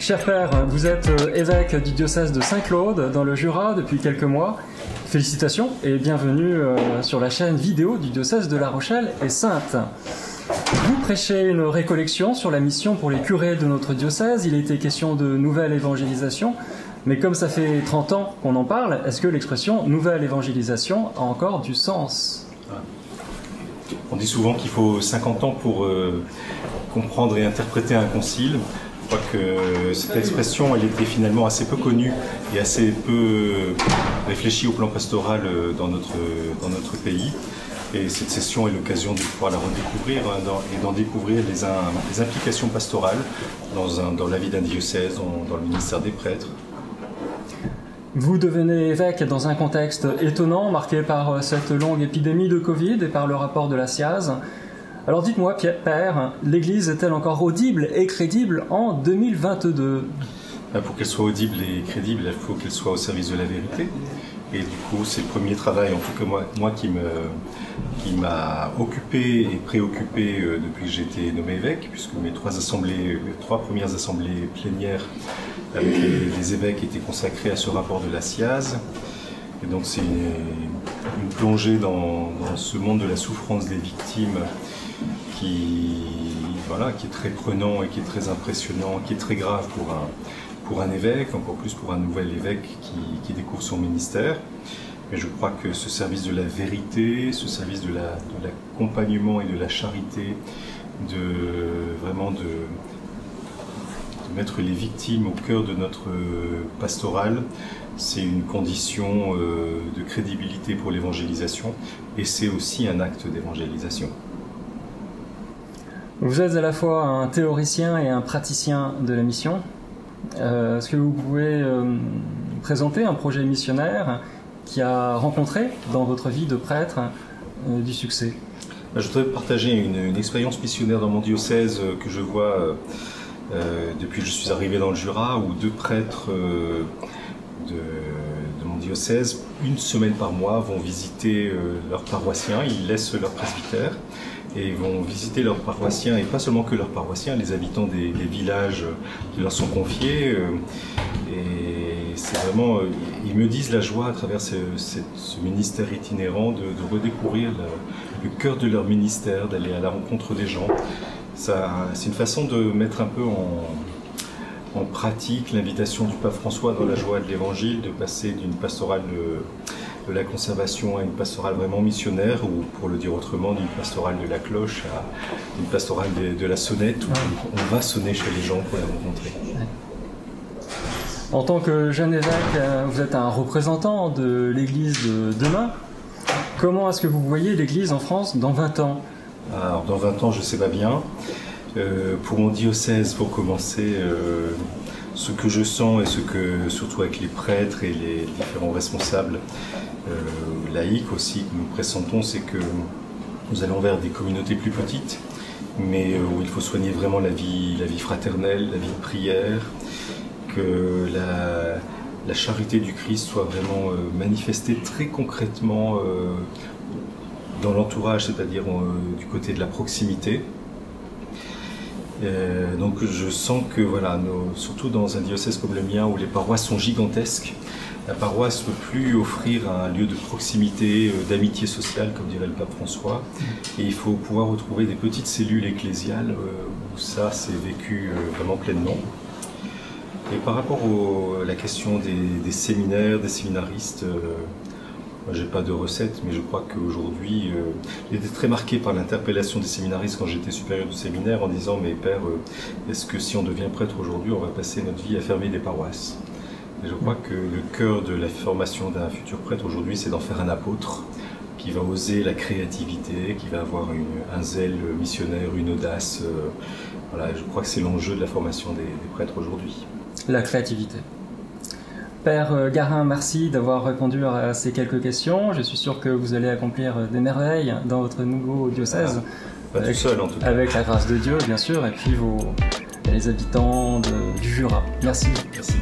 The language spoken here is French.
Cher père, vous êtes évêque du diocèse de Saint-Claude dans le Jura depuis quelques mois. Félicitations et bienvenue sur la chaîne vidéo du diocèse de La Rochelle et Saintes. Vous prêchez une récollection sur la mission pour les curés de notre diocèse. Il était question de nouvelle évangélisation, mais comme ça fait 30 ans qu'on en parle, est-ce que l'expression nouvelle évangélisation a encore du sens? On dit souvent qu'il faut 50 ans pour comprendre et interpréter un concile. Je crois que cette expression, elle était finalement assez peu connue et assez peu réfléchie au plan pastoral dans notre pays. Et cette session est l'occasion de pouvoir la redécouvrir et d'en découvrir les implications pastorales dans la vie d'un diocèse, dans le ministère des prêtres. Vous devenez évêque dans un contexte étonnant, marqué par cette longue épidémie de Covid et par le rapport de la SIAZ. Alors dites-moi, père, l'Église est-elle encore audible et crédible en 2022? Pour qu'elle soit audible et crédible, il faut qu'elle soit au service de la vérité. Et du coup, c'est le premier travail, en tout cas moi qui m'a occupé et préoccupé depuis que j'ai été nommé évêque, puisque mes trois premières assemblées plénières avec les évêques étaient consacrées à ce rapport de la SIAZ. Et donc c'est une plongée dans ce monde de la souffrance des victimes qui est très prenant et qui est très impressionnant, qui est très grave pour un évêque, encore plus pour un nouvel évêque qui découvre son ministère. Mais je crois que ce service de la vérité, ce service de l'accompagnement et de la charité, de mettre les victimes au cœur de notre pastoral, c'est une condition de crédibilité pour l'évangélisation et c'est aussi un acte d'évangélisation. Vous êtes à la fois un théoricien et un praticien de la mission. Est-ce que vous pouvez présenter un projet missionnaire qui a rencontré dans votre vie de prêtre du succès? Je voudrais partager une expérience missionnaire dans mon diocèse que je vois depuis que je suis arrivé dans le Jura, où deux prêtres de mon diocèse, une semaine par mois, vont visiter leurs paroissiens. Ils laissent leur presbytère et vont visiter leurs paroissiens, et pas seulement que leurs paroissiens, les habitants des villages qui leur sont confiés. Et c'est vraiment, ils me disent la joie à travers ce ministère itinérant de redécouvrir le cœur de leur ministère, d'aller à la rencontre des gens. C'est une façon de mettre un peu en pratique l'invitation du pape François dans la joie de l'évangile, de passer d'une pastorale de la conservation à une pastorale vraiment missionnaire, ou pour le dire autrement, d'une pastorale de la cloche à une pastorale de la sonnette, où on va sonner chez les gens pour les rencontrer. En tant que jeune évêque, vous êtes un représentant de l'Église de demain. Comment est-ce que vous voyez l'Église en France dans 20 ans? Alors, dans 20 ans, je ne sais pas bien. Pour mon diocèse, pour commencer, ce que je sens, et surtout avec les prêtres et les différents responsables laïcs aussi que nous pressentons, c'est que nous allons vers des communautés plus petites, mais où il faut soigner vraiment la vie fraternelle, la vie de prière, que la charité du Christ soit vraiment manifestée très concrètement dans l'entourage, c'est-à-dire du côté de la proximité. Donc je sens que surtout dans un diocèse comme le mien où les paroisses sont gigantesques, la paroisse ne peut plus offrir un lieu de proximité, d'amitié sociale, comme dirait le pape François. Et il faut pouvoir retrouver des petites cellules ecclésiales où ça s'est vécu vraiment pleinement. Et par rapport à la question des séminaires, des séminaristes, moi j'ai pas de recette, mais je crois qu'aujourd'hui, j'étais très marqué par l'interpellation des séminaristes quand j'étais supérieur du séminaire en disant « Mais père, est-ce que si on devient prêtre aujourd'hui, on va passer notre vie à fermer des paroisses ?» Et je crois que le cœur de la formation d'un futur prêtre aujourd'hui, c'est d'en faire un apôtre qui va oser la créativité, qui va avoir un zèle missionnaire, une audace. Je crois que c'est l'enjeu de la formation des prêtres aujourd'hui. La créativité. Père Garin, merci d'avoir répondu à ces quelques questions. Je suis sûr que vous allez accomplir des merveilles dans votre nouveau diocèse. Pas tout seul en tout cas. Avec la grâce de Dieu, bien sûr, et puis les habitants du Jura. Merci. Merci.